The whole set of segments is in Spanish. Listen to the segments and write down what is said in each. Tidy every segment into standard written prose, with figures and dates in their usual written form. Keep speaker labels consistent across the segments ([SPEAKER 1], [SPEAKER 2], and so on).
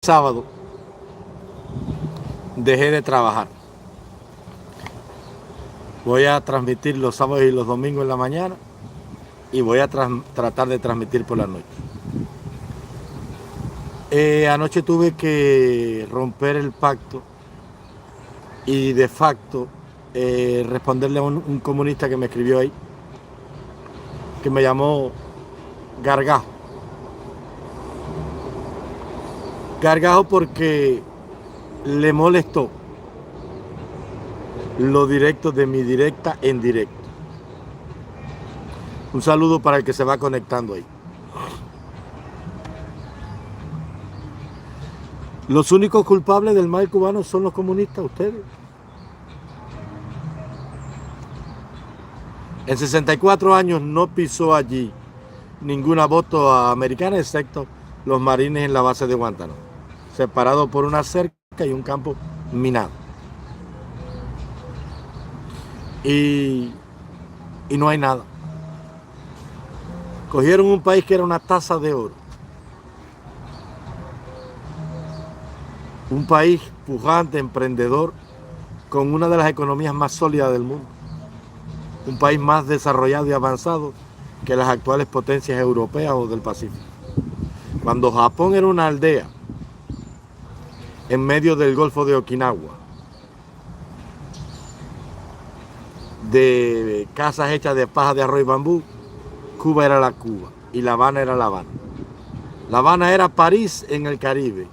[SPEAKER 1] Sábado dejé de trabajar. Voy a transmitir los sábados y los domingos en la mañana y voy a tratar de transmitir por la noche. Anoche tuve que romper el pacto y de facto responderle a un comunista que me escribió ahí, que me llamó gargajo. Gargajo porque le molestó lo directo de mi directa en directo. Un saludo para el que se va conectando ahí. Los únicos culpables del mal cubano son los comunistas, ustedes. En 64 años no pisó allí ninguna bota americana excepto los marines en la base de Guantánamo, separado por una cerca y un campo minado. Y no hay nada. Cogieron un país que era una taza de oro. Un país pujante, emprendedor, con una de las economías más sólidas del mundo. Un país más desarrollado y avanzado que las actuales potencias europeas o del Pacífico. Cuando Japón era una aldea en medio del Golfo de Okinawa, de casas hechas de paja de arroz y bambú, Cuba era la Cuba y La Habana era La Habana. La Habana era París en el Caribe.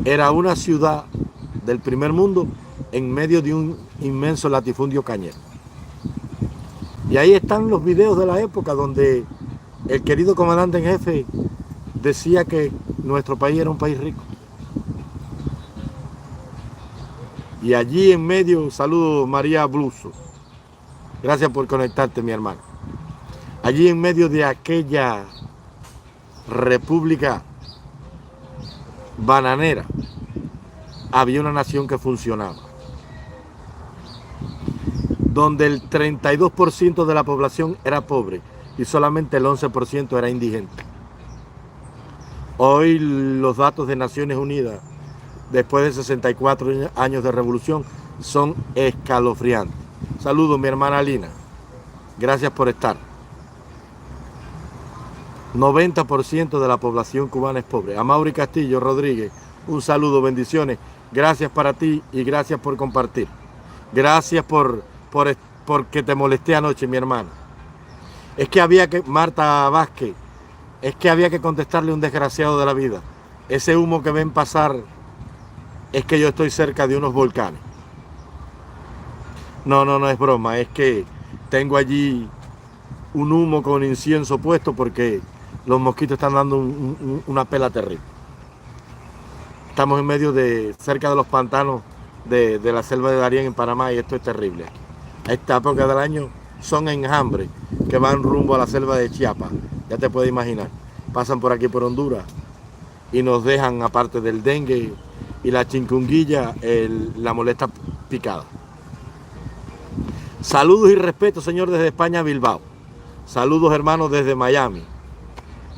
[SPEAKER 1] Era una ciudad del primer mundo en medio de un inmenso latifundio cañero. Y ahí están los videos de la época donde el querido comandante en jefe decía que nuestro país era un país rico. Y allí en medio, saludo María Bluso. Gracias por conectarte, mi hermano. Allí en medio de aquella república bananera, había una nación que funcionaba, donde el 32% de la población era pobre y solamente el 11% era indigente. Hoy los datos de Naciones Unidas, después de 64 años de revolución, son escalofriantes. Saludos, mi hermana Lina. Gracias por estar. 90% de la población cubana es pobre. A Mauri Castillo Rodríguez, un saludo, bendiciones. Gracias para ti y gracias por compartir. Gracias porque te molesté anoche, mi hermana. Es que había que, Marta Vázquez, es que había que contestarle a un desgraciado de la vida. Ese humo que ven pasar es que yo estoy cerca de unos volcanes. No es broma, es que tengo allí un humo con incienso puesto porque los mosquitos están dando una pela terrible. Estamos en medio cerca de los pantanos de la selva de Darién en Panamá y esto es terrible. A esta época del año son enjambres que van rumbo a la selva de Chiapas, ya te puedes imaginar. Pasan por aquí por Honduras y nos dejan, aparte del dengue y la chikungunya, la molesta picada. Saludos y respeto, señor, desde España, Bilbao. Saludos, hermanos, desde Miami,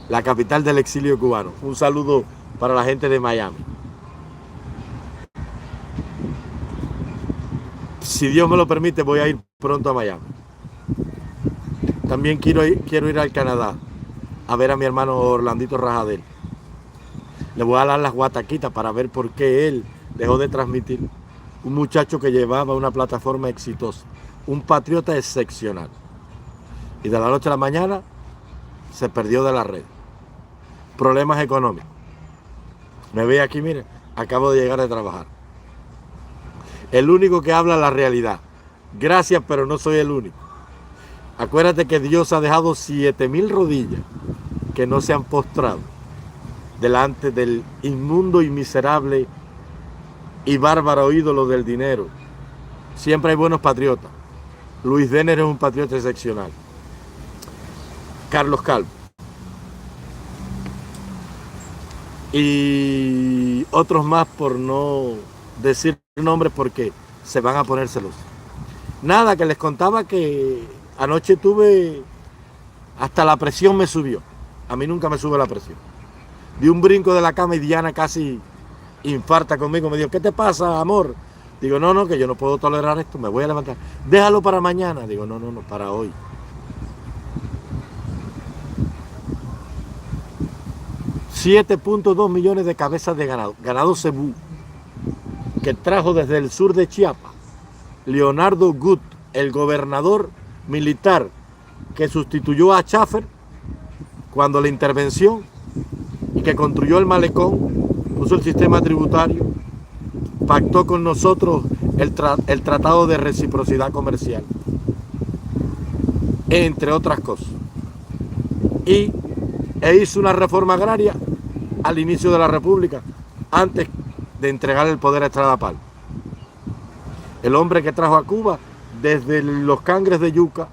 [SPEAKER 1] la capital del exilio cubano. Un saludo para la gente de Miami. Si Dios me lo permite, voy a ir pronto a Miami. También quiero ir al Canadá a ver a mi hermano Orlandito Rajadel. Le voy a dar las guataquitas para ver por qué él dejó de transmitir. Un muchacho que llevaba una plataforma exitosa, un patriota excepcional. Y de la noche a la mañana se perdió de la red. Problemas económicos. Me ve aquí, mire, acabo de llegar de trabajar. El único que habla la realidad. Gracias, pero no soy el único. Acuérdate que Dios ha dejado 7,000 rodillas que no se han postrado delante del inmundo y miserable y bárbaro ídolo del dinero. Siempre hay buenos patriotas. Luis Denner es un patriota excepcional. Carlos Calvo. Y otros más, por no decir nombres porque se van a poner celosos. Nada, que les contaba que anoche tuve, hasta la presión me subió. A mí nunca me sube la presión. Di un brinco de la cama y Diana casi infarta conmigo. Me dijo, ¿qué te pasa, amor? Digo, no, que yo no puedo tolerar esto, me voy a levantar. Déjalo para mañana. Digo, no, para hoy. 7.2 millones de cabezas de ganado cebú, que trajo desde el sur de Chiapas Leonardo Gut, el gobernador militar que sustituyó a Schaffer cuando la intervención y que construyó el malecón, puso el sistema tributario, pactó con nosotros el tratado de reciprocidad comercial, entre otras cosas, e hizo una reforma agraria al inicio de la República, antes de entregar el poder a Estrada Palma. El hombre que trajo a Cuba desde los cangres de yuca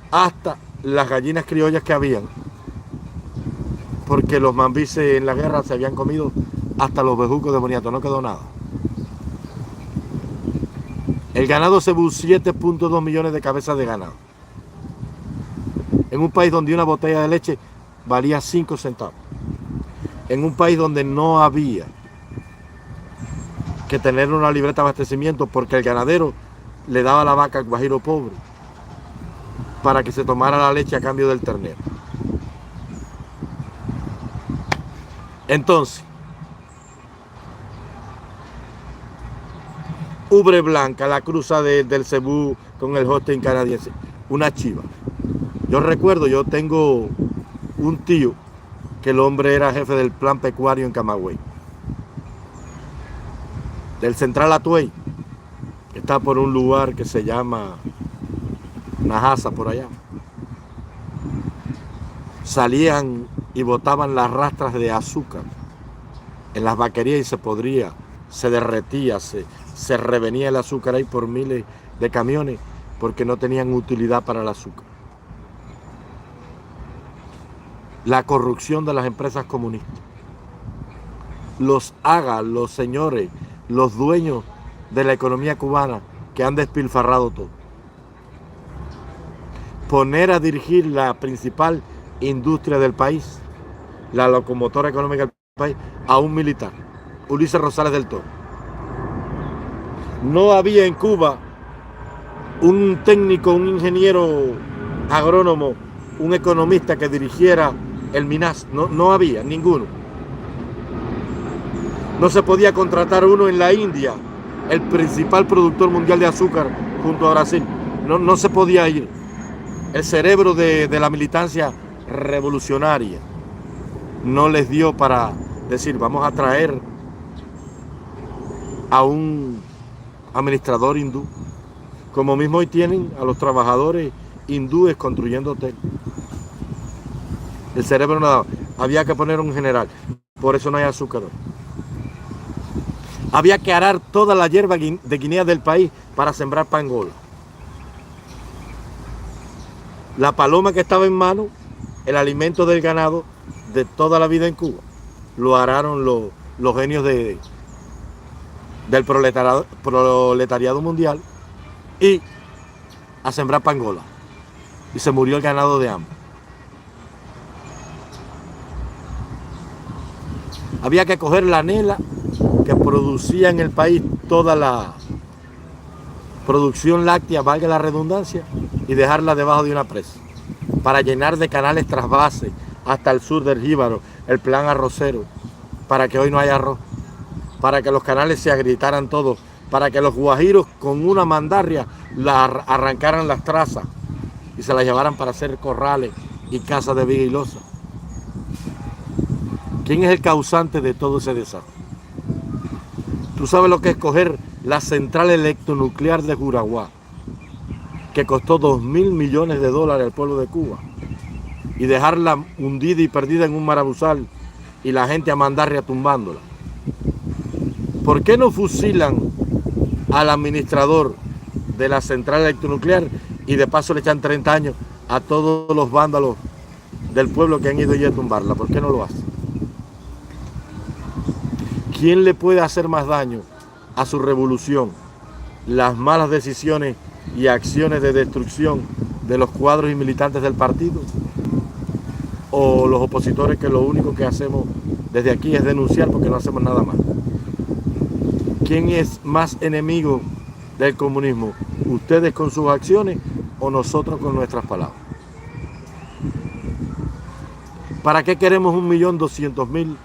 [SPEAKER 1] hasta las gallinas criollas que habían, porque los mambises en la guerra se habían comido hasta los bejucos de boniato, no quedó nada. El ganado cebú, 7.2 millones de cabezas de ganado, en un país donde una botella de leche valía 5 centavos, en un país donde no había que tener una libreta de abastecimiento porque el ganadero le daba la vaca al guajiro pobre para que se tomara la leche a cambio del ternero. Entonces, ubre blanca, la cruza del cebú con el Holstein canadiense, una chiva. Yo recuerdo, yo tengo un tío que el hombre era jefe del plan pecuario en Camagüey, del Central Atuey, que está por un lugar que se llama Najasa, por allá. Salían y botaban las rastras de azúcar en las vaquerías y se podría, se derretía, se revenía el azúcar ahí por miles de camiones porque no tenían utilidad para el azúcar. La corrupción de las empresas comunistas. Los hagas, los señores, los dueños de la economía cubana que han despilfarrado todo. Poner a dirigir la principal industria del país, la locomotora económica del país, a un militar, Ulises Rosales del Toro. No había en Cuba un técnico, un ingeniero agrónomo, un economista que dirigiera el MINAS, no había ninguno. No se podía contratar uno en la India, el principal productor mundial de azúcar junto a Brasil. No se podía ir. El cerebro de la militancia revolucionaria no les dio para decir, vamos a traer a un administrador hindú, como mismo hoy tienen a los trabajadores hindúes construyendo hoteles. El cerebro no daba. Había que poner un general, por eso no hay azúcar. Había que arar toda la hierba de Guinea del país para sembrar pangola. La paloma que estaba en mano, el alimento del ganado de toda la vida en Cuba, lo araron los genios del proletariado mundial y a sembrar pangola. Y se murió el ganado de hambre. Había que coger la anela que producía en el país toda la producción láctea, valga la redundancia, y dejarla debajo de una presa para llenar de canales trasvase hasta el sur del Jíbaro, el plan arrocero, para que hoy no haya arroz, para que los canales se agrietaran todos, para que los guajiros con una mandarria arrancaran las trazas y se las llevaran para hacer corrales y casas de viga y loza. ¿Quién es el causante de todo ese desastre? Tú sabes lo que es coger la central electronuclear de Juraguá, que costó $2.000 millones al pueblo de Cuba, y dejarla hundida y perdida en un marabuzal y la gente a mandarria tumbándola. ¿Por qué no fusilan al administrador de la central electronuclear y de paso le echan 30 años a todos los vándalos del pueblo que han ido ya a tumbarla? ¿Por qué no lo hacen? ¿Quién le puede hacer más daño a su revolución? ¿Las malas decisiones y acciones de destrucción de los cuadros y militantes del partido? ¿O los opositores que lo único que hacemos desde aquí es denunciar porque no hacemos nada más. ¿Quién es más enemigo del comunismo? ¿Ustedes con sus acciones o nosotros con nuestras palabras? ¿Para qué queremos 1.200.000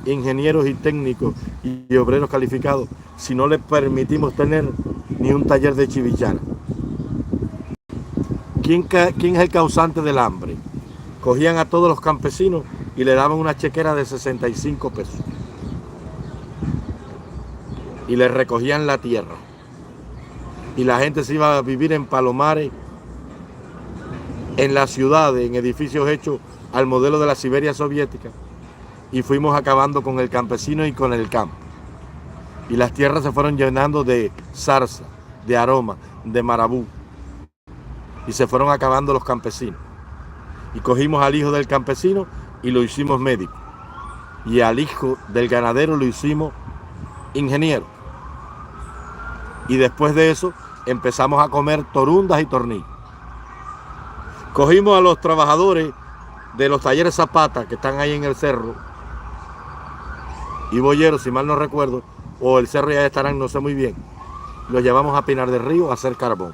[SPEAKER 1] ingenieros y técnicos y obreros calificados si no les permitimos tener ni un taller de chivichana? ¿Quién es el causante del hambre? Cogían a todos los campesinos y le daban una chequera de 65 pesos. Y les recogían la tierra. Y la gente se iba a vivir en palomares, en las ciudades, en edificios hechos al modelo de la Siberia soviética. Y fuimos acabando con el campesino y con el campo. Y las tierras se fueron llenando de zarza, de aroma, de marabú. Y se fueron acabando los campesinos. Y cogimos al hijo del campesino y lo hicimos médico. Y al hijo del ganadero lo hicimos ingeniero. Y después de eso empezamos a comer torundas y tornillos. Cogimos a los trabajadores de los talleres Zapata que están ahí en el cerro, y boyeros, si mal no recuerdo, o el cerro ya estarán, no sé muy bien. Los llevamos a Pinar del Río a hacer carbón.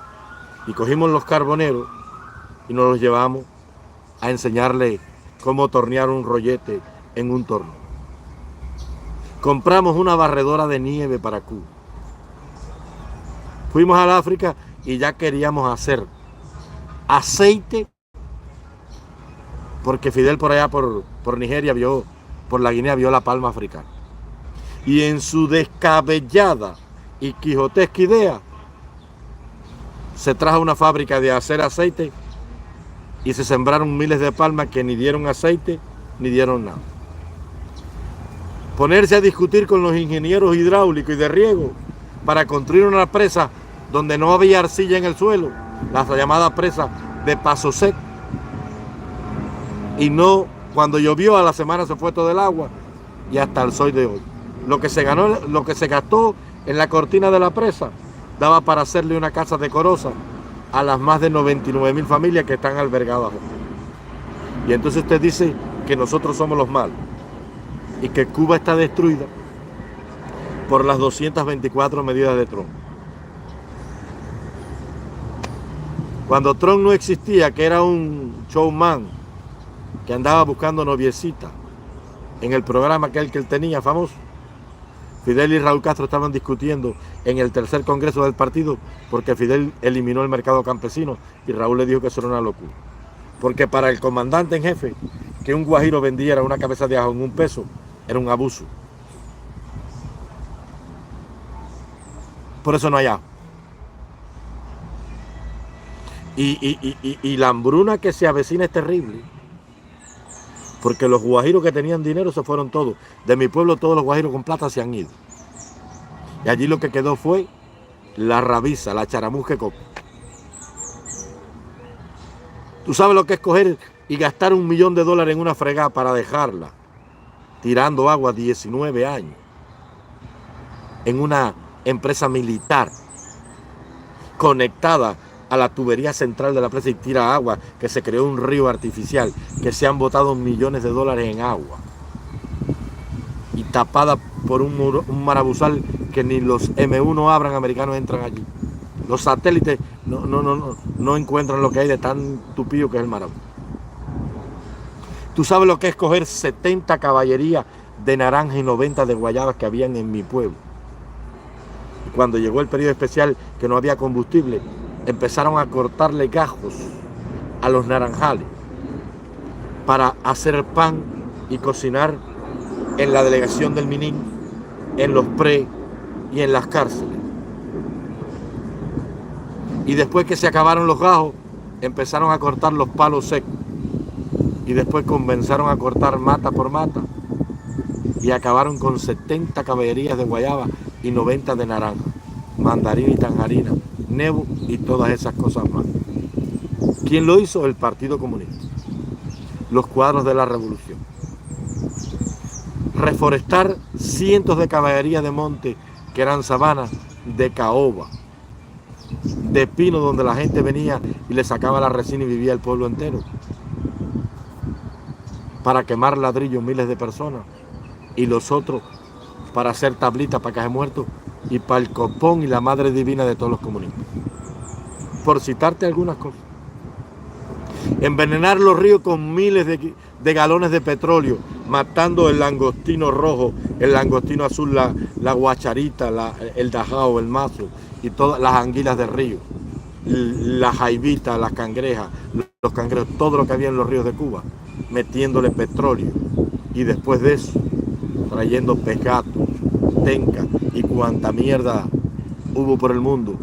[SPEAKER 1] Y cogimos los carboneros y nos los llevamos a enseñarles cómo tornear un rollete en un torno. Compramos una barredora de nieve para Cuba. Fuimos al África y ya queríamos hacer aceite, porque Fidel por allá, por Nigeria, por la Guinea, vio la palma africana. Y en su descabellada y quijotesca idea, se trajo una fábrica de hacer aceite y se sembraron miles de palmas que ni dieron aceite ni dieron nada. Ponerse a discutir con los ingenieros hidráulicos y de riego para construir una presa donde no había arcilla en el suelo, la llamada presa de Paso Seco. Y no, cuando llovió a la semana se fue todo el agua y hasta el sol de hoy. Lo que se gastó en la cortina de la presa daba para hacerle una casa decorosa a las más de 99.000 familias que están albergadas. Y entonces usted dice que nosotros somos los malos y que Cuba está destruida por las 224 medidas de Trump. Cuando Trump no existía, que era un showman que andaba buscando noviecita en el programa que él tenía famoso, Fidel y Raúl Castro estaban discutiendo en el tercer congreso del partido porque Fidel eliminó el mercado campesino y Raúl le dijo que eso era una locura. Porque para el comandante en jefe, que un guajiro vendiera una cabeza de ajo en $1 era un abuso. Por eso no hay ajo. Y la hambruna que se avecina es terrible. Porque los guajiros que tenían dinero se fueron todos. De mi pueblo todos los guajiros con plata se han ido. Y allí lo que quedó fue la rabiza, la charamusca coco. ¿Tú sabes lo que es coger y gastar $1 millón en una fregada para dejarla tirando agua 19 años en una empresa militar conectada a la tubería central de la presa y tira agua, que se creó un río artificial, que se han botado millones de dólares en agua y tapada por un marabuzal que ni los M1 Abram americanos entran allí? Los satélites no encuentran lo que hay de tan tupido que es el marabú. ¿Tú sabes lo que es coger 70 caballerías de naranja y 90 de guayabas que habían en mi pueblo? Y cuando llegó el periodo especial que no había combustible, empezaron a cortarle gajos a los naranjales para hacer pan y cocinar en la delegación del Minin, en los pre y en las cárceles. Y después que se acabaron los gajos, empezaron a cortar los palos secos. Y después comenzaron a cortar mata por mata. Y acabaron con 70 caballerías de guayaba y 90 de naranja, mandarina y tangerina, nevo y todas esas cosas más. ¿Quién lo hizo? El Partido Comunista. Los cuadros de la revolución. Reforestar cientos de caballerías de monte que eran sabanas de caoba, de pino, donde la gente venía y le sacaba la resina y vivía el pueblo entero. Para quemar ladrillos miles de personas y los otros para hacer tablitas para caer muertos y para el copón y la madre divina de todos los comunistas. Por citarte algunas cosas. Envenenar los ríos con miles de galones de petróleo, matando el langostino rojo, el langostino azul, la guacharita, el dajao, el mazo y todas las anguilas del río, las jaibitas, las cangrejas, los cangrejos, todo lo que había en los ríos de Cuba, metiéndole petróleo y después de eso trayendo pescados, tenca y cuanta mierda hubo por el mundo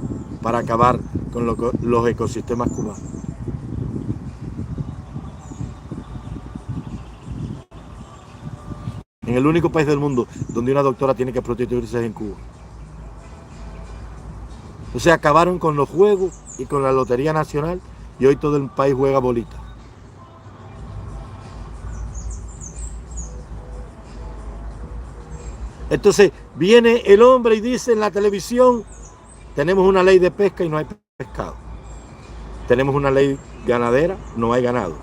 [SPEAKER 1] para acabar con los ecosistemas cubanos. En el único país del mundo donde una doctora tiene que prostituirse es en Cuba. O sea, acabaron con los juegos y con la Lotería Nacional y hoy todo el país juega bolita. Entonces viene el hombre y dice en la televisión, tenemos una ley de pesca y no hay pescado. Tenemos una ley ganadera, no hay ganado.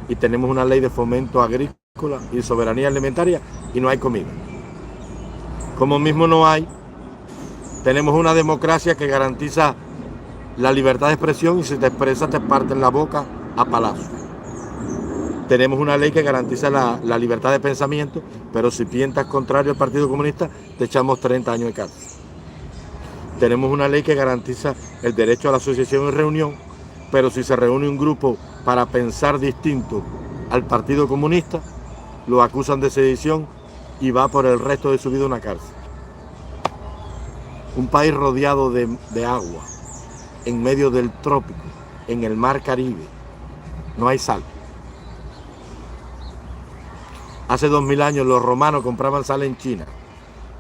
[SPEAKER 1] Y tenemos una ley de fomento agrícola y soberanía alimentaria y no hay comida. Como mismo no hay, tenemos una democracia que garantiza la libertad de expresión y si te expresas te parten la boca a palazos. Tenemos una ley que garantiza la libertad de pensamiento, pero si piensas contrario al Partido Comunista, te echamos 30 años de cárcel. Tenemos una ley que garantiza el derecho a la asociación y reunión, pero si se reúne un grupo para pensar distinto al Partido Comunista, lo acusan de sedición y va por el resto de su vida a una cárcel. Un país rodeado de agua, en medio del trópico, en el mar Caribe, no hay sal. Hace 2000 años los romanos compraban sal en China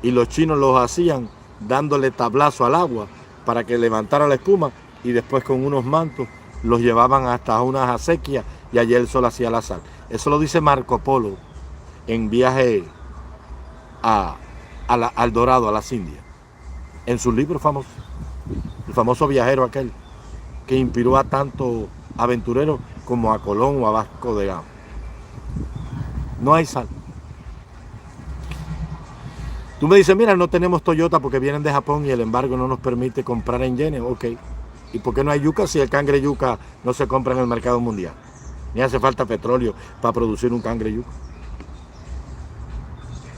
[SPEAKER 1] y los chinos los hacían dándole tablazo al agua para que levantara la espuma y después con unos mantos los llevaban hasta unas acequias y allí el sol hacía la sal. Eso lo dice Marco Polo en viaje al Dorado, a las Indias, en su libro famoso, el famoso viajero aquel que inspiró a tanto aventureros como a Colón o a Vasco de Gama. No hay sal. Tú me dices, mira, no tenemos Toyota porque vienen de Japón y el embargo no nos permite comprar en yenes. Ok. ¿Y por qué no hay yuca si el cangre yuca no se compra en el mercado mundial? Ni hace falta petróleo para producir un cangre yuca.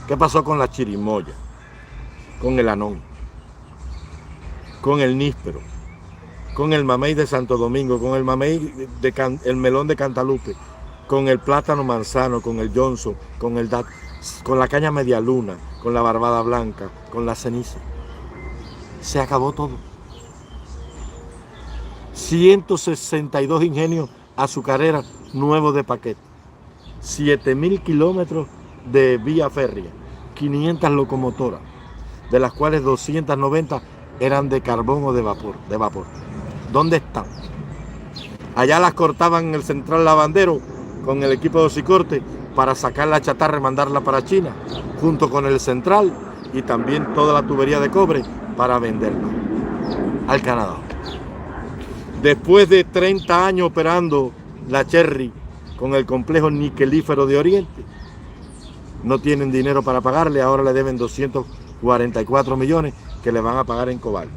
[SPEAKER 1] ¿Qué pasó con la chirimoya? Con el anón, con el níspero, con el mamey de Santo Domingo, con el mamey el melón de Cantalupe, con el plátano manzano, con el Johnson, con la caña media luna, con la barbada blanca, con la ceniza? Se acabó todo. 162 ingenios azucareros nuevos de paquete, 7000 kilómetros de vía férrea, 500 locomotoras, de las cuales 290 eran de carbón o de vapor. ¿Dónde están? Allá las cortaban en el central lavandero con el equipo de osicorte para sacar la chatarra y mandarla para China, junto con el central y también toda la tubería de cobre para venderla al Canadá. Después de 30 años operando la Cherry con el complejo niquelífero de Oriente, no tienen dinero para pagarle, ahora le deben 244 millones que le van a pagar en cobalto.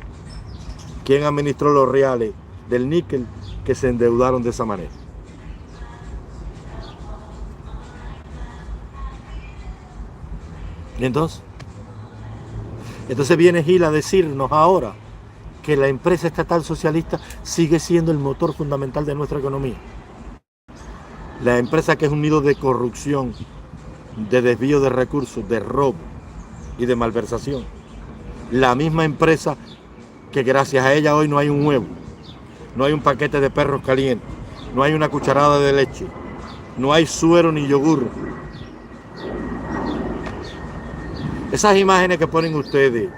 [SPEAKER 1] ¿Quién administró los reales del níquel que se endeudaron de esa manera? ¿Y entonces viene Gil a decirnos ahora que la empresa estatal socialista sigue siendo el motor fundamental de nuestra economía? La empresa que es un nido de corrupción, de desvío de recursos, de robo y de malversación. La misma empresa que gracias a ella hoy no hay un huevo, no hay un paquete de perros calientes, no hay una cucharada de leche, no hay suero ni yogur. Esas imágenes que ponen ustedes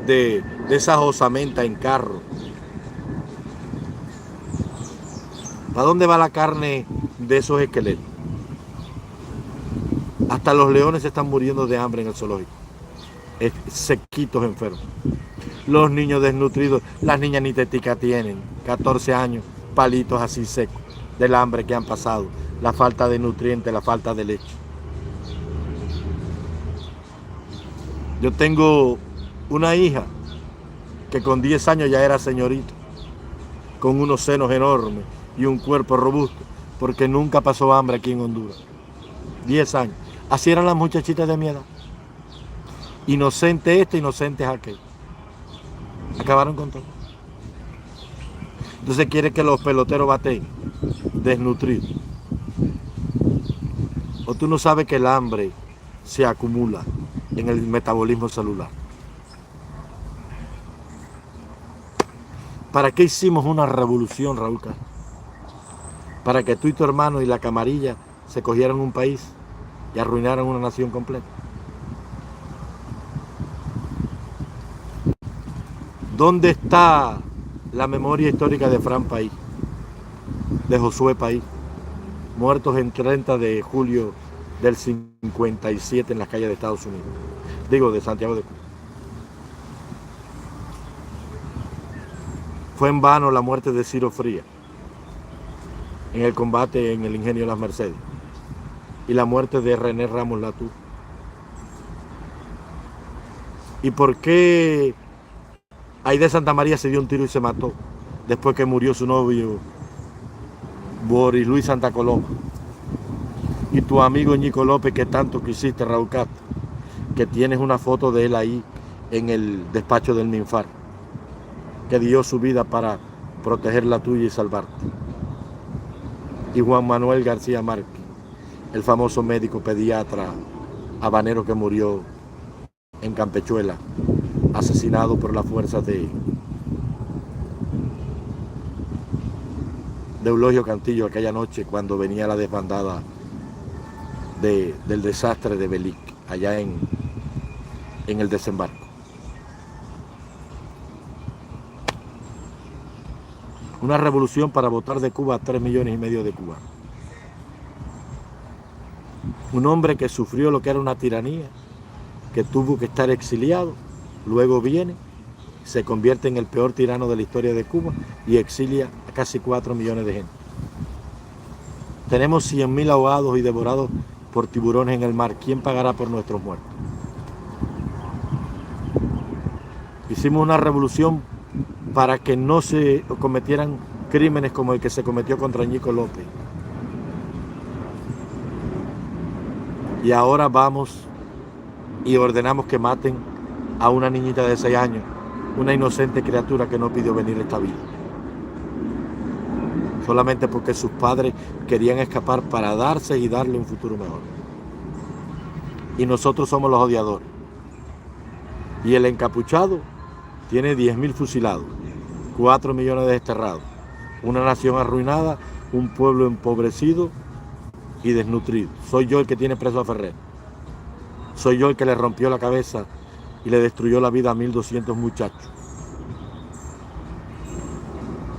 [SPEAKER 1] de esas osamentas en carro, ¿para dónde va la carne de esos esqueletos? Hasta los leones se están muriendo de hambre en el zoológico, sequitos, enfermos. Los niños desnutridos, las niñas ni tetica tienen, 14 años, palitos así secos, del hambre que han pasado, la falta de nutrientes, la falta de leche. Yo tengo una hija que con 10 años ya era señorita, con unos senos enormes y un cuerpo robusto, porque nunca pasó hambre aquí en Honduras. 10 años. Así eran las muchachitas de mi edad. Inocente este, inocente aquel. Acabaron con todo. Entonces quiere que los peloteros baten desnutridos. O tú no sabes que el hambre se acumula en el metabolismo celular. ¿Para qué hicimos una revolución, Raúl Castro? Para que tú y tu hermano y la camarilla se cogieran un país y arruinaran una nación completa. ¿Dónde está la memoria histórica de Fran País, de Josué País, muertos en 30 de julio del 57 en las calles de Estados Unidos? Digo, de Santiago de Cuba. Fue en vano la muerte de Ciro Frías en el combate en el Ingenio de las Mercedes y la muerte de René Ramos Latour. ¿Y por qué Aide Santa María se dio un tiro y se mató después que murió su novio Boris Luis Santa Coloma? Y tu amigo Ñico López, que tanto quisiste, Raúl Castro, que tienes una foto de él ahí en el despacho del MINFAR, que dio su vida para proteger la tuya y salvarte. Y Juan Manuel García Márquez, el famoso médico pediatra habanero que murió en Campechuela, asesinado por las fuerzas de Eulogio Cantillo aquella noche cuando venía la desbandada del desastre de Belic, allá en el desembarco. Una revolución para botar de Cuba a 3,5 millones de cubanos. Un hombre que sufrió lo que era una tiranía, que tuvo que estar exiliado, luego viene, se convierte en el peor tirano de la historia de Cuba y exilia a casi 4 millones de gente. Tenemos 100,000 ahogados y devorados por tiburones en el mar. ¿Quién pagará por nuestros muertos? Hicimos una revolución para que no se cometieran crímenes como el que se cometió contra Ñico López. Y ahora vamos y ordenamos que maten a una niñita de 6 años, una inocente criatura que no pidió venir a esta vida. Solamente porque sus padres querían escapar para darse y darle un futuro mejor. Y nosotros somos los odiadores. Y el encapuchado tiene 10,000 fusilados, 4 millones de desterrados, una nación arruinada, un pueblo empobrecido y desnutrido. Soy yo el que tiene preso a Ferrer. Soy yo el que le rompió la cabeza y le destruyó la vida a 1,200 muchachos,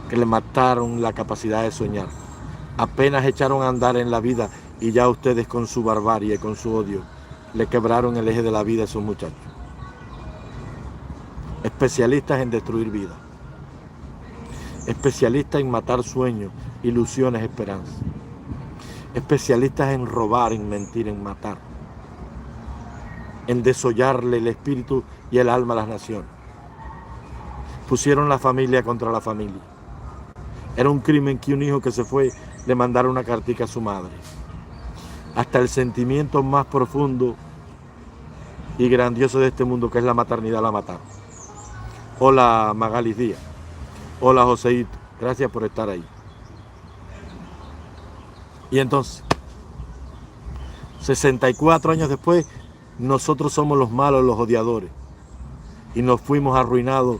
[SPEAKER 1] que le mataron la capacidad de soñar. Apenas echaron a andar en la vida y ya ustedes con su barbarie, con su odio, le quebraron el eje de la vida a esos muchachos. Especialistas en destruir vidas. Especialistas en matar sueños, ilusiones, esperanzas. Especialistas en robar, en mentir, en matar. En desollarle el espíritu y el alma a las naciones. Pusieron la familia contra la familia. Era un crimen que un hijo que se fue le mandara una cartica a su madre. Hasta el sentimiento más profundo y grandioso de este mundo, que es la maternidad, la mataron. Hola Magali Díaz. Hola Joseito. Gracias por estar ahí. Y entonces, 64 años después, nosotros somos los malos, los odiadores. Y nos fuimos arruinados,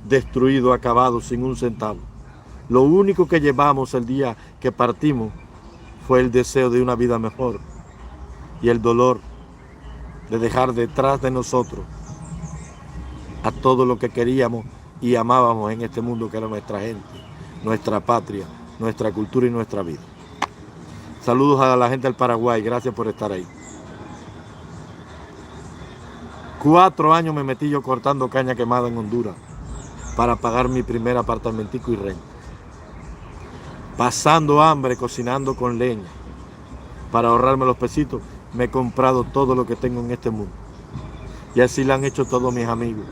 [SPEAKER 1] destruidos, acabados, sin un centavo. Lo único que llevamos el día que partimos fue el deseo de una vida mejor y el dolor de dejar detrás de nosotros a todo lo que queríamos y amábamos en este mundo, que era nuestra gente, nuestra patria, nuestra cultura y nuestra vida. Saludos a la gente del Paraguay, gracias por estar ahí. 4 años me metí yo cortando caña quemada en Honduras para pagar mi primer apartamentico y renta. Pasando hambre, cocinando con leña. Para ahorrarme los pesitos, me he comprado todo lo que tengo en este mundo. Y así lo han hecho todos mis amigos.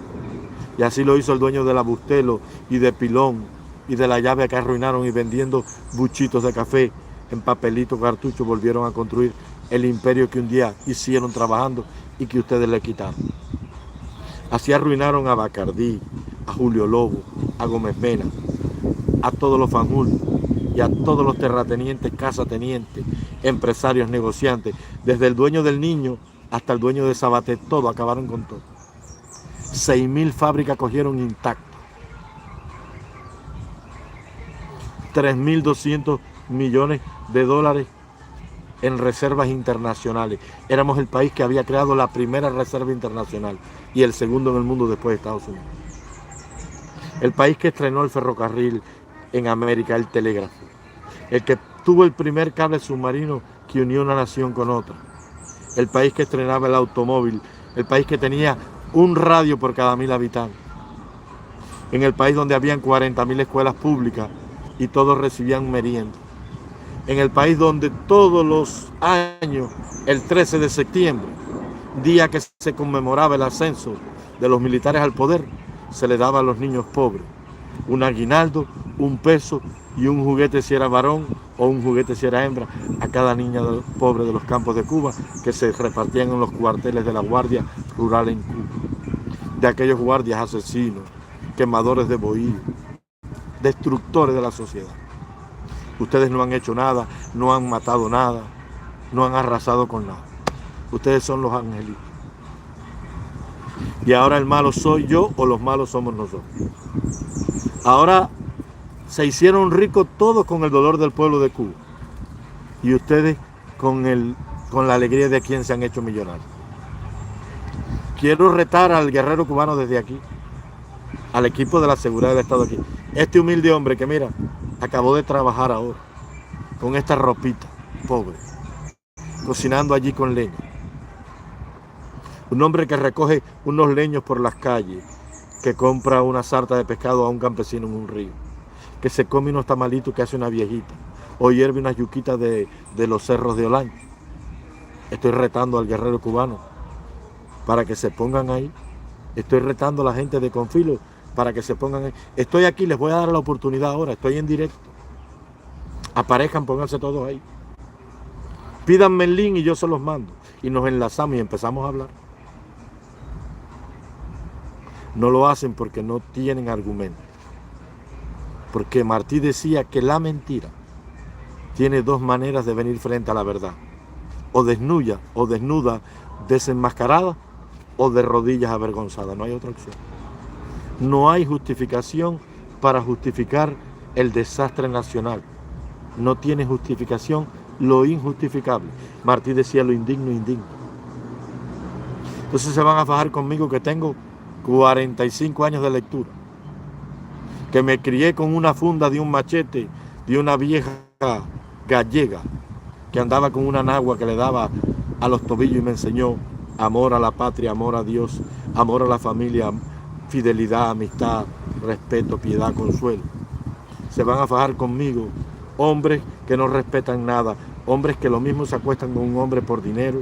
[SPEAKER 1] Y así lo hizo el dueño de la Bustelo y de Pilón y de la llave que arruinaron, y vendiendo buchitos de café en papelitos, cartuchos, volvieron a construir el imperio que un día hicieron trabajando y que ustedes le quitaron. Así arruinaron a Bacardí, a Julio Lobo, a Gómez Mena, a todos los Fanjul y a todos los terratenientes, casatenientes, empresarios, negociantes, desde el dueño del Niño hasta el dueño de Sabaté, todo, acabaron con todo. 6.000 fábricas cogieron intactas. 3.200 millones de dólares en reservas internacionales. Éramos el país que había creado la primera reserva internacional y el segundo en el mundo después de Estados Unidos. El país que estrenó el ferrocarril en América, el telégrafo. El que tuvo el primer cable submarino que unió una nación con otra. El país que estrenaba el automóvil. El país que tenía un radio por cada 1.000 habitantes. En el país donde habían 40.000 escuelas públicas y todos recibían merienda. En el país donde todos los años, el 13 de septiembre, día que se conmemoraba el ascenso de los militares al poder, se le daba a los niños pobres un aguinaldo, un peso y un juguete si era varón o un juguete si era hembra a cada niña pobre de los campos de Cuba, que se repartían en los cuarteles de la Guardia Rural en Cuba. De aquellos guardias asesinos, quemadores de bohíos, destructores de la sociedad. Ustedes no han hecho nada, no han matado nada, no han arrasado con nada. Ustedes son los angelitos. Y ahora el malo soy yo o los malos somos nosotros. Ahora se hicieron ricos todos con el dolor del pueblo de Cuba. Y ustedes con la alegría de quien se han hecho millonarios. Quiero retar al guerrero cubano desde aquí, al equipo de la seguridad del Estado aquí. Este humilde hombre que mira, acabó de trabajar ahora, con esta ropita, pobre, cocinando allí con leña. Un hombre que recoge unos leños por las calles, que compra una sarta de pescado a un campesino en un río, que se come unos tamalitos que hace una viejita, o hierve unas yuquitas de los cerros de Olaño. Estoy retando al guerrero cubano para que se pongan ahí. Estoy retando a la gente de Confilo para que se pongan ahí. Estoy aquí, les voy a dar la oportunidad ahora, estoy en directo. Aparezcan, pónganse todos ahí. Pídanme el link y yo se los mando. Y nos enlazamos y empezamos a hablar. No lo hacen porque no tienen argumento. Porque Martí decía que la mentira tiene dos maneras de venir frente a la verdad. O desnuda, desenmascarada, o de rodillas avergonzada. No hay otra opción. No hay justificación para justificar el desastre nacional. No tiene justificación lo injustificable. Martí decía lo indigno, indigno. Entonces se van a fajar conmigo que tengo 45 años de lectura. Que me crié con una funda de un machete de una vieja gallega que andaba con una nagua que le daba a los tobillos y me enseñó amor a la patria, amor a Dios, amor a la familia, fidelidad, amistad, respeto, piedad, consuelo. Se van a fajar conmigo hombres que no respetan nada, hombres que lo mismo se acuestan con un hombre por dinero,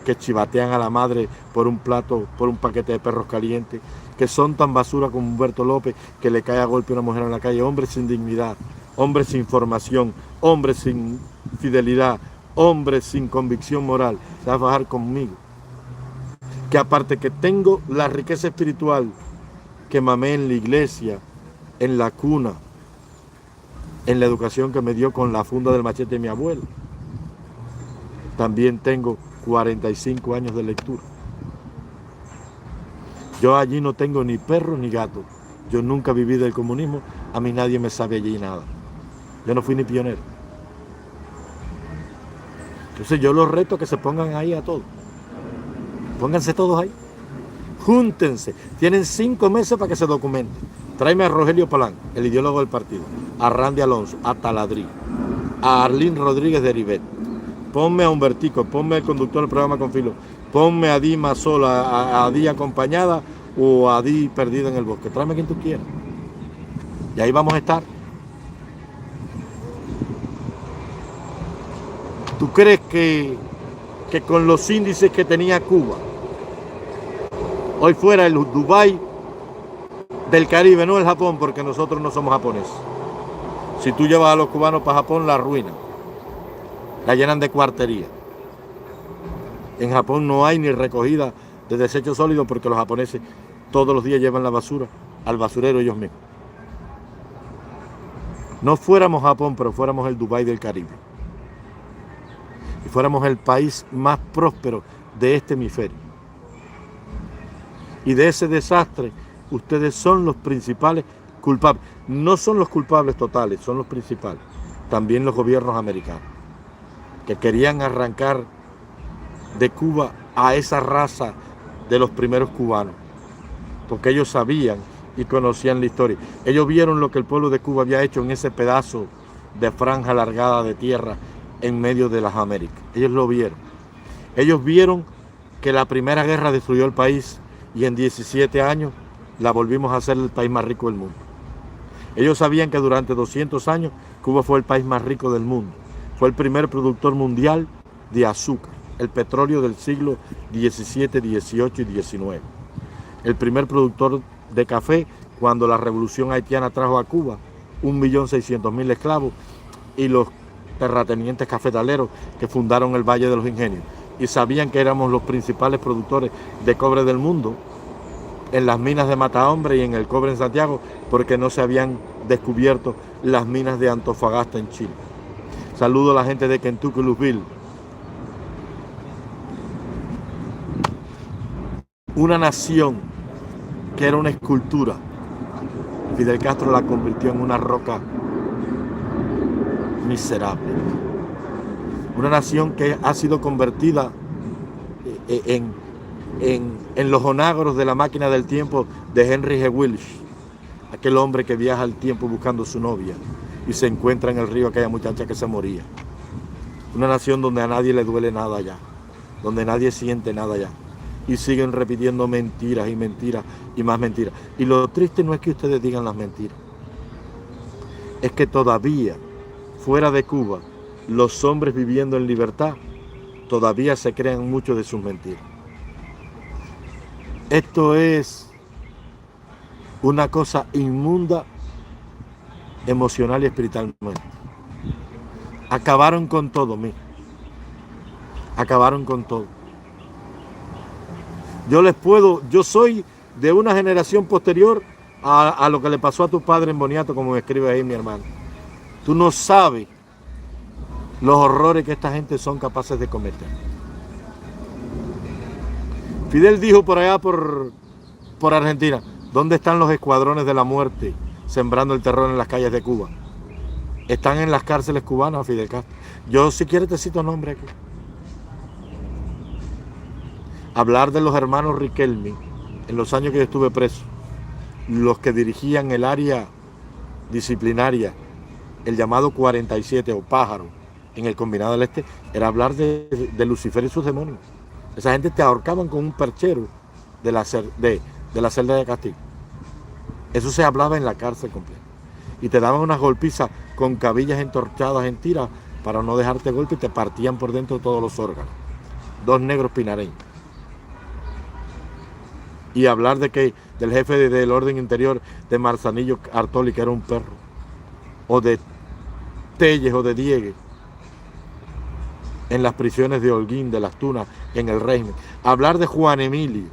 [SPEAKER 1] que chivatean a la madre por un plato, por un paquete de perros calientes, que son tan basura como Humberto López, que le cae a golpe a una mujer en la calle, hombres sin dignidad, hombres sin formación, hombres sin fidelidad, hombres sin convicción moral. Se va a fajar conmigo. Que aparte que tengo la riqueza espiritual que mamé en la iglesia, en la cuna, en la educación que me dio con la funda del machete de mi abuelo, también tengo 45 años de lectura. Yo allí no tengo ni perro ni gato. Yo nunca viví del comunismo, a mí nadie me sabe allí nada. Yo no fui ni pionero. Entonces yo los reto a que se pongan ahí a todos. Pónganse todos ahí. Júntense. Tienen 5 meses para que se documenten. Tráeme a Rogelio Palán, el ideólogo del partido, a Randy Alonso, a Taladrí, a Arlín Rodríguez de Ribet. Ponme a Humbertico, ponme al conductor del programa Confilo, ponme a Dima sola, a Di acompañada o a Di perdida en el bosque. Tráeme a quien tú quieras. Y ahí vamos a estar. ¿Tú crees que con los índices que tenía Cuba, Hoy fuera el Dubái del Caribe, no el Japón, porque nosotros no somos japoneses. Si tú llevas a los cubanos para Japón, la arruinan, la llenan de cuartería. En Japón no hay ni recogida de desechos sólidos porque los japoneses todos los días llevan la basura al basurero ellos mismos. No fuéramos Japón, pero fuéramos el Dubái del Caribe. Y fuéramos el país más próspero de este hemisferio. Y de ese desastre, ustedes son los principales culpables. No son los culpables totales, son los principales. También los gobiernos americanos, que querían arrancar de Cuba a esa raza de los primeros cubanos, porque ellos sabían y conocían la historia. Ellos vieron lo que el pueblo de Cuba había hecho en ese pedazo de franja alargada de tierra en medio de las Américas. Ellos lo vieron. Ellos vieron que la Primera Guerra destruyó el país y en 17 años la volvimos a ser el país más rico del mundo. Ellos sabían que durante 200 años Cuba fue el país más rico del mundo. Fue el primer productor mundial de azúcar, el petróleo del siglo XVII, XVIII y XIX. El primer productor de café cuando la revolución haitiana trajo a Cuba 1.600.000 esclavos y los terratenientes cafetaleros que fundaron el Valle de los Ingenios. Y sabían que éramos los principales productores de cobre del mundo en las minas de Matahombre y en el cobre en Santiago, porque no se habían descubierto las minas de Antofagasta en Chile. Saludo a la gente de Kentucky, Louisville. Una nación que era una escultura, Fidel Castro la convirtió en una roca miserable. Una nación que ha sido convertida en los onágoros de la máquina del tiempo de Henry G. Wilsh, aquel hombre que viaja al tiempo buscando su novia y se encuentra en el río aquella muchacha que se moría. Una nación donde a nadie le duele nada ya, donde nadie siente nada ya. Y siguen repitiendo mentiras y mentiras y más mentiras. Y lo triste no es que ustedes digan las mentiras, es que todavía, fuera de Cuba, los hombres viviendo en libertad, todavía se crean mucho de sus mentiras. Esto es una cosa inmunda emocional y espiritualmente. Acabaron con todo, mira. Acabaron con todo. Yo soy de una generación posterior a lo que le pasó a tu padre en Boniato, como me escribe ahí mi hermano. Tú no sabes los horrores que esta gente son capaces de cometer. Fidel dijo por allá, por Argentina, ¿dónde están los escuadrones de la muerte sembrando el terror en las calles de Cuba? Están en las cárceles cubanas, Fidel Castro. Yo, si quieres, te cito nombre aquí. Hablar de los hermanos Riquelme, en los años que yo estuve preso, los que dirigían el área disciplinaria, el llamado 47 o Pájaro, en el Combinado del Este, era hablar de Lucifer y sus demonios. Esa gente te ahorcaban con un perchero de la celda de castigo. Eso se hablaba en la cárcel completa. Y te daban unas golpizas con cabillas entorchadas en tiras para no dejarte golpe y te partían por dentro todos los órganos. Dos negros pinareños. Y hablar del jefe del orden interior de Marzanillo Artoli, que era un perro, o de Telles o de Diegue, en las prisiones de Holguín, de Las Tunas, en el régimen. Hablar de Juan Emilio,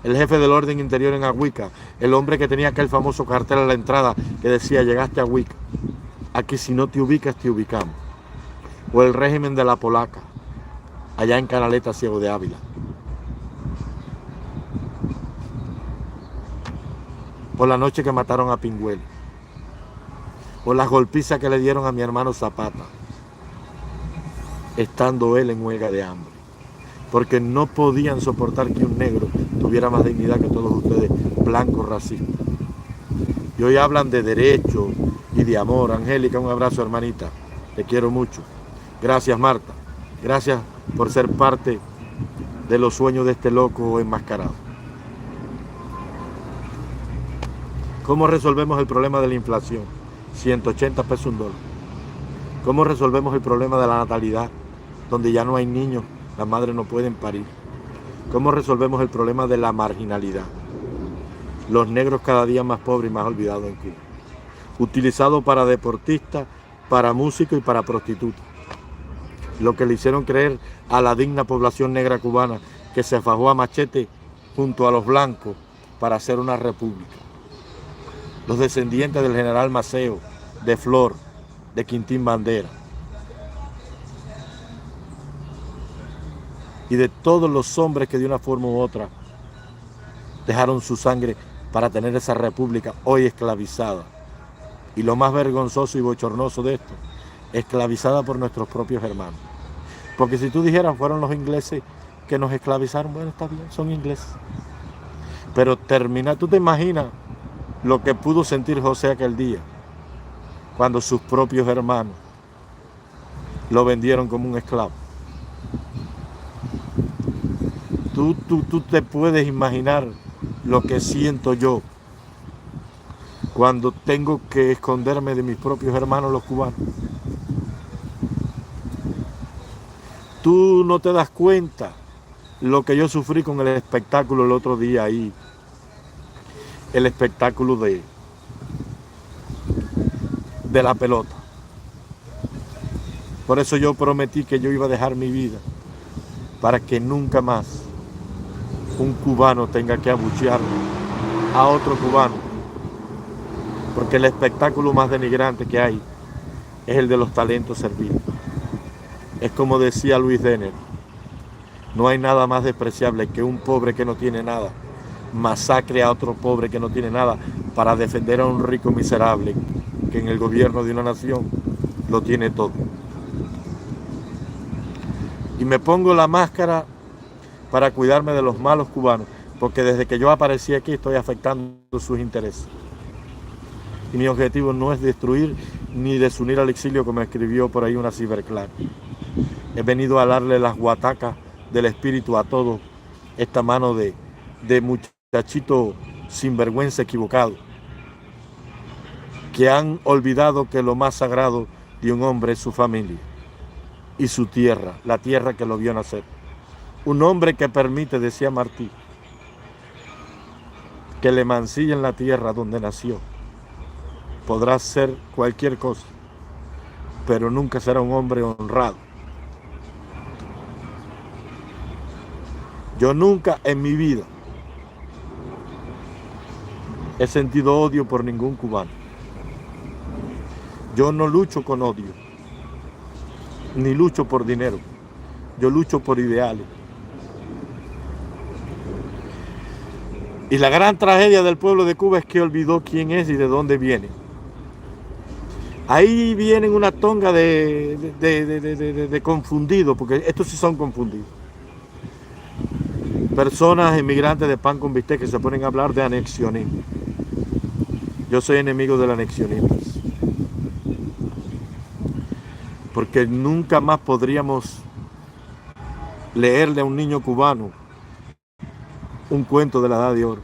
[SPEAKER 1] el jefe del orden interior en Agüica, el hombre que tenía aquel famoso cartel a la entrada que decía, llegaste a Agüica, aquí si no te ubicas, te ubicamos. O el régimen de la Polaca, allá en Canaleta, Ciego de Ávila. O la noche que mataron a Pingüel, o las golpizas que le dieron a mi hermano Zapata, estando él en huelga de hambre, porque no podían soportar que un negro tuviera más dignidad que todos ustedes, blancos racistas. Y hoy hablan de derecho y de amor. Angélica, un abrazo, hermanita, te quiero mucho. Gracias, Marta, gracias por ser parte de los sueños de este loco enmascarado. ¿Cómo resolvemos el problema de la inflación? 180 pesos un dólar. ¿Cómo resolvemos el problema de la natalidad? Donde ya no hay niños, las madres no pueden parir. ¿Cómo resolvemos el problema de la marginalidad? Los negros cada día más pobres y más olvidados en Cuba. Utilizados para deportistas, para músicos y para prostitutas. Lo que le hicieron creer a la digna población negra cubana que se fajó a machete junto a los blancos para hacer una república. Los descendientes del general Maceo, de Flor, de Quintín Bandera. Y de todos los hombres que de una forma u otra dejaron su sangre para tener esa república hoy esclavizada. Y lo más vergonzoso y bochornoso de esto, esclavizada por nuestros propios hermanos. Porque si tú dijeras, fueron los ingleses que nos esclavizaron, bueno, está bien, son ingleses. Pero tú te imaginas lo que pudo sentir José aquel día, cuando sus propios hermanos lo vendieron como un esclavo. Tú te puedes imaginar lo que siento yo cuando tengo que esconderme de mis propios hermanos los cubanos. Tú no te das cuenta lo que yo sufrí con el espectáculo el otro día ahí, el espectáculo de la pelota. Por eso yo prometí que yo iba a dejar mi vida para que nunca más un cubano tenga que abuchear a otro cubano, porque el espectáculo más denigrante que hay es el de los talentos serviles. Es como decía Luis Denner, no hay nada más despreciable que un pobre que no tiene nada masacre a otro pobre que no tiene nada para defender a un rico miserable que en el gobierno de una nación lo tiene todo. Y me pongo la máscara para cuidarme de los malos cubanos, porque desde que yo aparecí aquí estoy afectando sus intereses. Y mi objetivo no es destruir ni desunir al exilio, como escribió por ahí una ciberclara. He venido a darle las guatacas del espíritu a todos, esta mano de muchachito sinvergüenza equivocado, que han olvidado que lo más sagrado de un hombre es su familia y su tierra, la tierra que lo vio nacer. Un hombre que permite, decía Martí, que le mancillen la tierra donde nació. Podrá ser cualquier cosa, pero nunca será un hombre honrado. Yo nunca en mi vida he sentido odio por ningún cubano. Yo no lucho con odio, ni lucho por dinero. Yo lucho por ideales. Y la gran tragedia del pueblo de Cuba es que olvidó quién es y de dónde viene. Ahí vienen una tonga de confundidos, porque estos sí son confundidos. Personas inmigrantes de pan con bistec que se ponen a hablar de anexionismo. Yo soy enemigo del anexionismo. Porque nunca más podríamos leerle a un niño cubano un cuento de la Edad de Oro.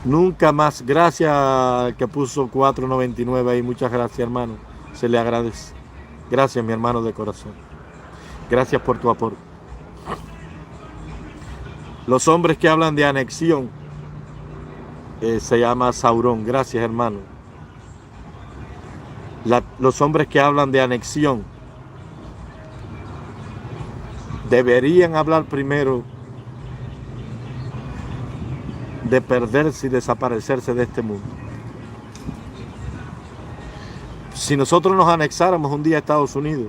[SPEAKER 1] Nunca más. Gracias al que puso 4.99 ahí. Muchas gracias, hermano. Se le agradece. Gracias, mi hermano de corazón. Gracias por tu aporte. Los hombres que hablan de anexión se llama Saurón. Gracias, hermano. Los hombres que hablan de anexión deberían hablar primero de perderse y desaparecerse de este mundo. Si nosotros nos anexáramos un día a Estados Unidos,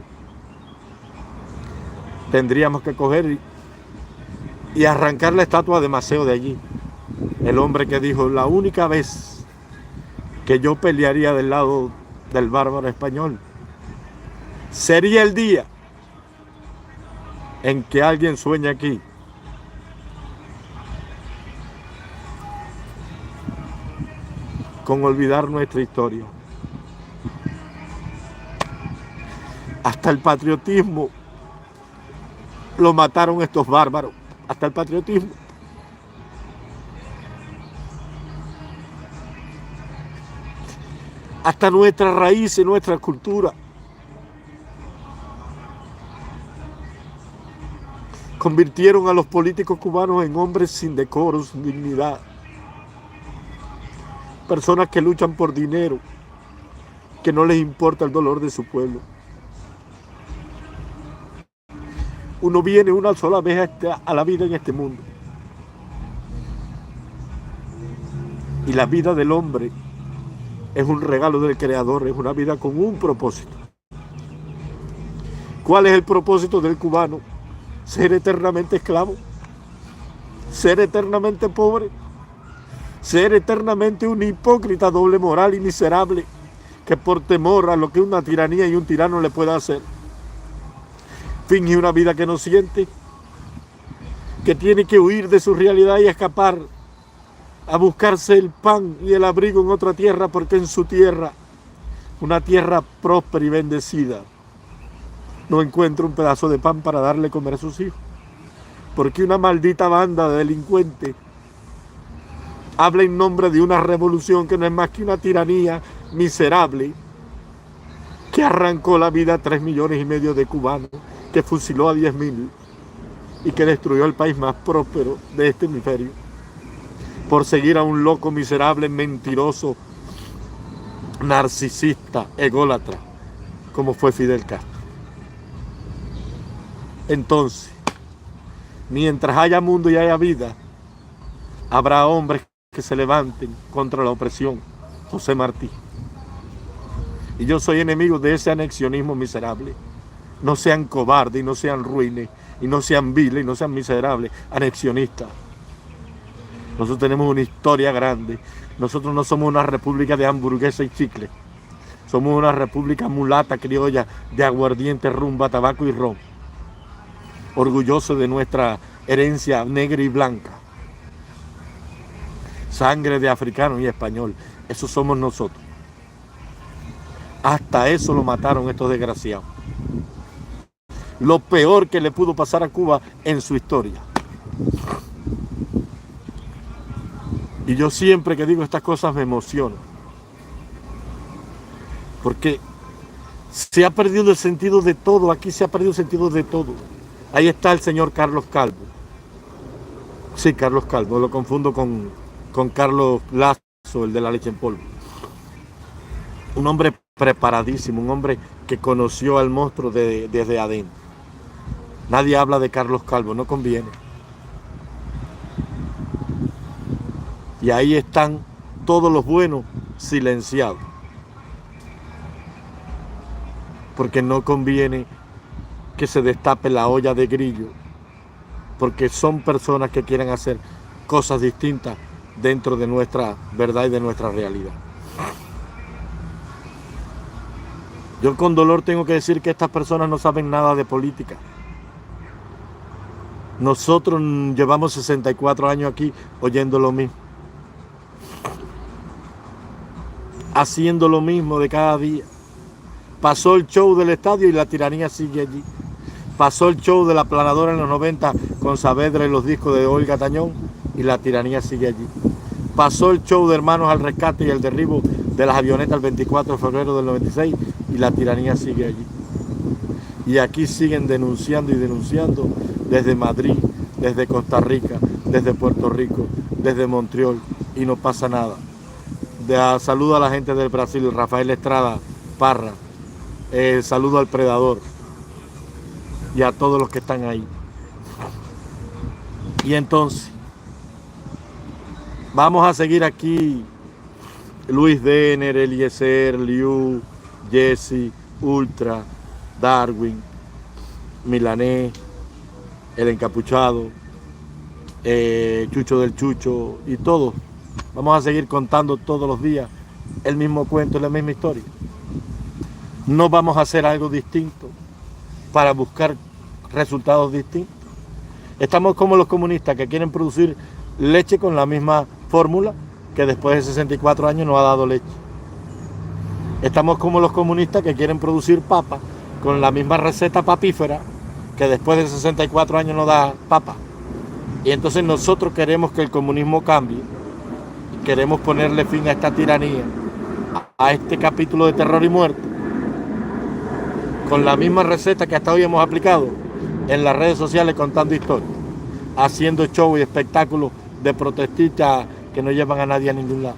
[SPEAKER 1] tendríamos que coger y arrancar la estatua de Maceo de allí. El hombre que dijo, la única vez que yo pelearía del lado del bárbaro español sería el día en que alguien sueña aquí con olvidar nuestra historia. Hasta el patriotismo lo mataron estos bárbaros. Hasta el patriotismo. Hasta nuestras raíces, nuestra cultura. Convirtieron a los políticos cubanos en hombres sin decoro, sin dignidad. Personas que luchan por dinero, que no les importa el dolor de su pueblo. Uno viene una sola vez a la vida en este mundo. Y la vida del hombre es un regalo del Creador, es una vida con un propósito. ¿Cuál es el propósito del cubano? Ser eternamente esclavo, ser eternamente pobre, ser eternamente un hipócrita, doble moral y miserable, que por temor a lo que una tiranía y un tirano le pueda hacer, finge una vida que no siente, que tiene que huir de su realidad y escapar a buscarse el pan y el abrigo en otra tierra, porque en su tierra, una tierra próspera y bendecida, no encuentra un pedazo de pan para darle comer a sus hijos, porque una maldita banda de delincuentes habla en nombre de una revolución que no es más que una tiranía miserable que arrancó la vida a 3,5 millones de cubanos, que fusiló a 10,000 y que destruyó el país más próspero de este hemisferio por seguir a un loco miserable, mentiroso, narcisista, ególatra, como fue Fidel Castro. Entonces, mientras haya mundo y haya vida, habrá hombres que se levanten contra la opresión. José Martí. Y yo soy enemigo de ese anexionismo miserable. No sean cobardes y no sean ruines y no sean viles y no sean miserables, anexionistas. Nosotros tenemos una historia grande. Nosotros no somos una república de hamburguesa y chicle. Somos una república mulata criolla de aguardiente, rumba, tabaco y ron. Orgulloso de nuestra herencia negra y blanca. Sangre de africano y español. Eso somos nosotros. Hasta eso lo mataron estos desgraciados. Lo peor que le pudo pasar a Cuba en su historia. Y yo siempre que digo estas cosas me emociono. Porque se ha perdido el sentido de todo. Aquí se ha perdido el sentido de todo. Ahí está el señor Carlos Calvo. Sí, Carlos Calvo. Lo confundo con Carlos Lazo, el de la leche en polvo. Un hombre preparadísimo. Un hombre que conoció al monstruo desde adentro. Nadie habla de Carlos Calvo. No conviene. Y ahí están todos los buenos silenciados. Porque no conviene que se destape la olla de grillo. Porque son personas que quieren hacer cosas distintas dentro de nuestra verdad y de nuestra realidad. Yo con dolor tengo que decir que estas personas no saben nada de política. Nosotros llevamos 64 años aquí oyendo lo mismo. Haciendo lo mismo de cada día. Pasó el show del estadio y la tiranía sigue allí. Pasó el show de la planadora en los 90 con Saavedra y los discos de Olga Tañón y la tiranía sigue allí. Pasó el show de Hermanos al Rescate y el derribo de las avionetas el 24 de febrero del 96 y la tiranía sigue allí. Y aquí siguen denunciando y denunciando desde Madrid, desde Costa Rica, desde Puerto Rico, desde Montreal y no pasa nada. Saludo a la gente del Brasil, Rafael Estrada Parra. Saludo al Predador y a todos los que están ahí. Y entonces vamos a seguir aquí. Luis Denner, Eliezer, Liu, Jesse, Ultra, Darwin, Milanés, el Encapuchado, Chucho del Chucho y todos. Vamos a seguir contando todos los días el mismo cuento, la misma historia. No vamos a hacer algo distinto para buscar resultados distintos. Estamos como los comunistas que quieren producir leche con la misma fórmula que después de 64 años no ha dado leche. Estamos como los comunistas que quieren producir papa con la misma receta papífera que después de 64 años no da papa. Y entonces nosotros queremos que el comunismo cambie. Queremos ponerle fin a esta tiranía, a este capítulo de terror y muerte, con la misma receta que hasta hoy hemos aplicado, en las redes sociales contando historias, haciendo show y espectáculos de protestistas que no llevan a nadie a ningún lado.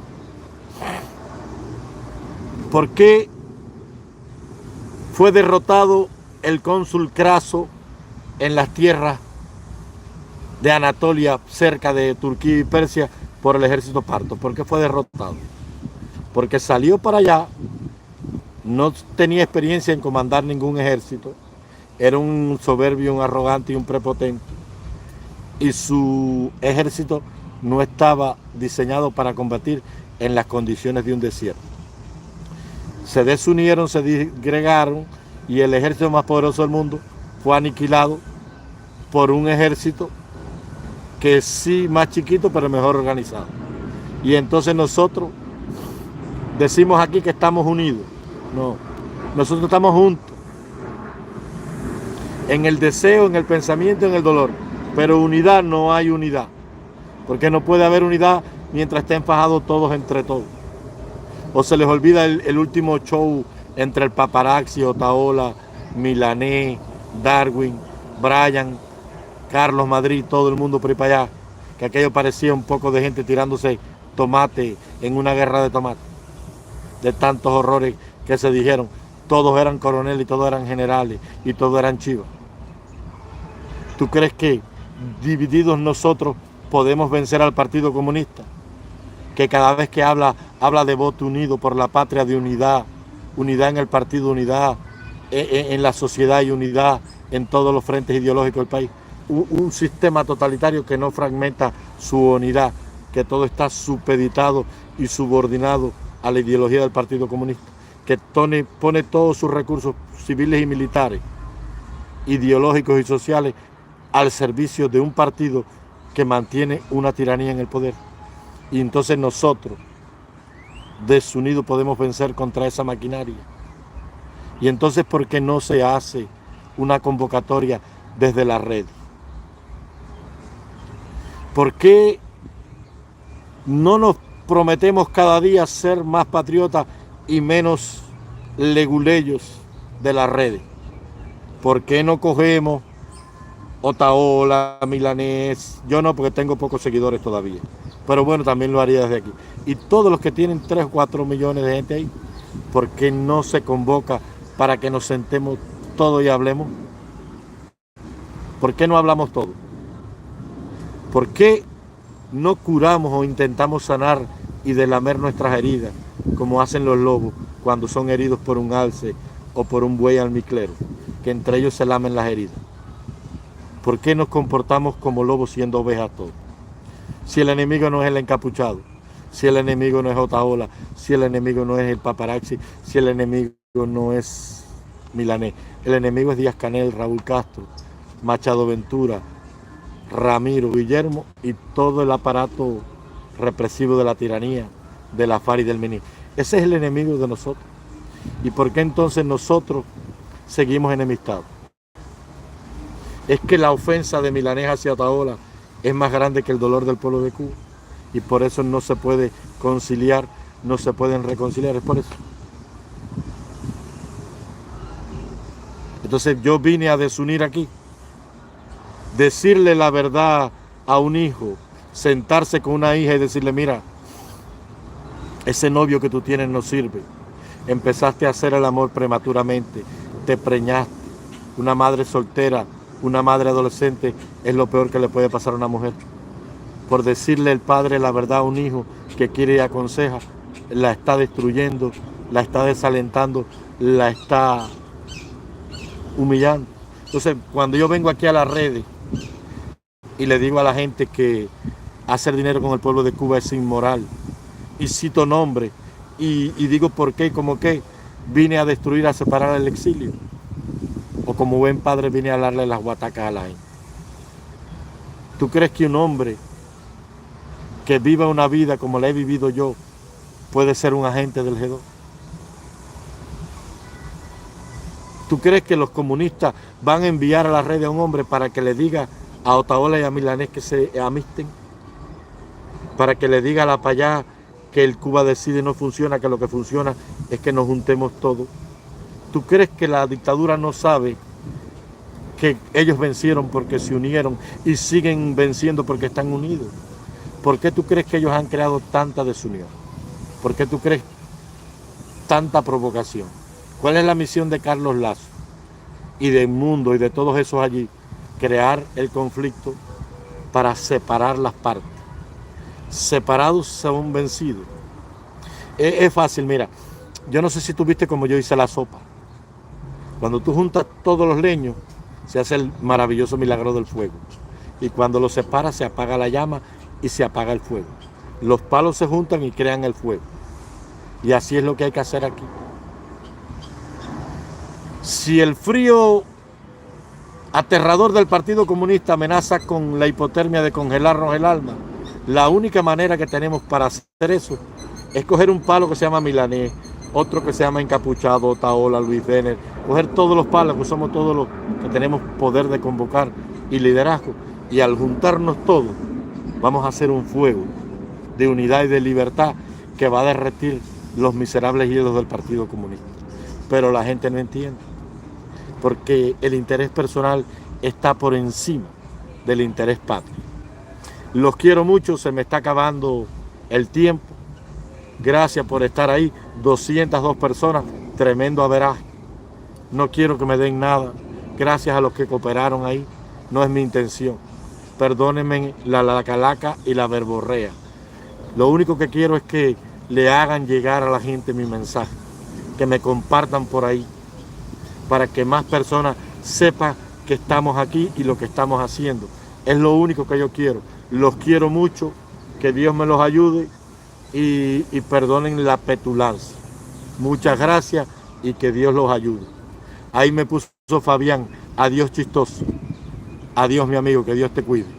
[SPEAKER 1] ¿Por qué fue derrotado el cónsul Craso en las tierras de Anatolia, cerca de Turquía y Persia, por el ejército parto? ¿Por qué fue derrotado? Porque salió para allá, no tenía experiencia en comandar ningún ejército, era un soberbio, un arrogante y un prepotente, y su ejército no estaba diseñado para combatir en las condiciones de un desierto. Se desunieron, se disgregaron, y el ejército más poderoso del mundo fue aniquilado por un ejército que sí más chiquito pero mejor organizado. Y entonces nosotros decimos aquí que estamos unidos. No, nosotros estamos juntos en el deseo, en el pensamiento, en el dolor, pero unidad no hay unidad, porque no puede haber unidad mientras estén fajados todos entre todos. O se les olvida el último show entre el paparazzi, Otaola, Milanés, Darwin, Brian, Carlos Madrid, todo el mundo por ahí para allá, que aquello parecía un poco de gente tirándose tomate en una guerra de tomate, de tantos horrores que se dijeron. Todos eran coroneles y todos eran generales y todos eran chivas. ¿Tú crees que divididos nosotros podemos vencer al Partido Comunista? Que cada vez que habla de voto unido por la patria, de unidad, unidad en el partido, unidad en la sociedad y unidad en todos los frentes ideológicos del país. Un sistema totalitario que no fragmenta su unidad, que todo está supeditado y subordinado a la ideología del Partido Comunista, que pone todos sus recursos civiles y militares, ideológicos y sociales al servicio de un partido que mantiene una tiranía en el poder. Y entonces nosotros, desunidos, podemos vencer contra esa maquinaria. Y entonces, ¿por qué no se hace una convocatoria desde la red? ¿Por qué no nos prometemos cada día ser más patriotas y menos leguleyos de las redes? ¿Por qué no cogemos Otaola, Milanés? Yo no, porque tengo pocos seguidores todavía. Pero bueno, también lo haría desde aquí. Y todos los que tienen 3 o 4 millones de gente ahí, ¿por qué no se convoca para que nos sentemos todos y hablemos? ¿Por qué no hablamos todos? ¿Por qué no curamos o intentamos sanar y delamer nuestras heridas, como hacen los lobos cuando son heridos por un alce o por un buey almiclero, que entre ellos se lamen las heridas? ¿Por qué nos comportamos como lobos siendo ovejas todos? Si el enemigo no es el encapuchado, si el enemigo no es Otaola, si el enemigo no es el paparazzi, si el enemigo no es Milanés, el enemigo es Díaz-Canel, Raúl Castro, Machado Ventura, Ramiro, Guillermo y todo el aparato represivo de la tiranía, de la FARC y del MINI. Ese es el enemigo de nosotros. ¿Y por qué entonces nosotros seguimos enemistados? Es que la ofensa de Milanés hacia Otaola es más grande que el dolor del pueblo de Cuba, y por eso no se puede conciliar, no se pueden reconciliar, es por eso. Entonces yo vine a desunir aquí, decirle la verdad a un hijo, sentarse con una hija y decirle: mira, ese novio que tú tienes no sirve, empezaste a hacer el amor prematuramente, te preñaste. Una madre soltera, una madre adolescente es lo peor que le puede pasar a una mujer. Por decirle el padre la verdad a un hijo que quiere y aconseja, la está destruyendo, la está desalentando, la está humillando. Entonces, cuando yo vengo aquí a las redes y le digo a la gente que hacer dinero con el pueblo de Cuba es inmoral, y cito nombres y digo por qué y cómo qué, vine a destruir, a separar el exilio, o como buen padre vine a darle las guatacas a la gente. ¿Tú crees que un hombre que viva una vida como la he vivido yo puede ser un agente del G2? ¿Tú crees que los comunistas van a enviar a la red a un hombre para que le diga a Otaola y a Milanés que se amisten? Para que le diga a la payá que el Cuba decide no funciona, que lo que funciona es que nos juntemos todos. ¿Tú crees que la dictadura no sabe que ellos vencieron porque se unieron y siguen venciendo porque están unidos. ¿Por qué tú crees que ellos han creado tanta desunión? ¿Por qué tú crees tanta provocación? ¿Cuál es la misión de Carlos Lazo y del mundo y de todos esos allí? Crear el conflicto para separar las partes. Separados son vencidos. Es fácil, mira. Yo no sé si tú viste cómo yo hice la sopa. Cuando tú juntas todos los leños, se hace el maravilloso milagro del fuego. Y cuando los separas, se apaga la llama y se apaga el fuego. Los palos se juntan y crean el fuego. Y así es lo que hay que hacer aquí. Si el frío aterrador del Partido Comunista amenaza con la hipotermia de congelarnos el alma, la única manera que tenemos para hacer eso es coger un palo que se llama milanés, otro que se llama encapuchado, Otaola, Luis Denner, coger todos los palos, que somos todos los que tenemos poder de convocar y liderazgo, y al juntarnos todos vamos a hacer un fuego de unidad y de libertad que va a derretir los miserables hielos del Partido Comunista. Pero la gente no entiende, porque el interés personal está por encima del interés patrio. Los quiero mucho, se me está acabando el tiempo. Gracias por estar ahí, 202 personas, tremendo averaje. No quiero que me den nada, gracias a los que cooperaron ahí, no es mi intención. Perdónenme la calaca y la verborrea. Lo único que quiero es que le hagan llegar a la gente mi mensaje, que me compartan por ahí, para que más personas sepan que estamos aquí y lo que estamos haciendo. Es lo único que yo quiero. Los quiero mucho, que Dios me los ayude y perdonen la petulancia. Muchas gracias y que Dios los ayude. Ahí me puso Fabián, adiós chistoso. Adiós mi amigo, que Dios te cuide.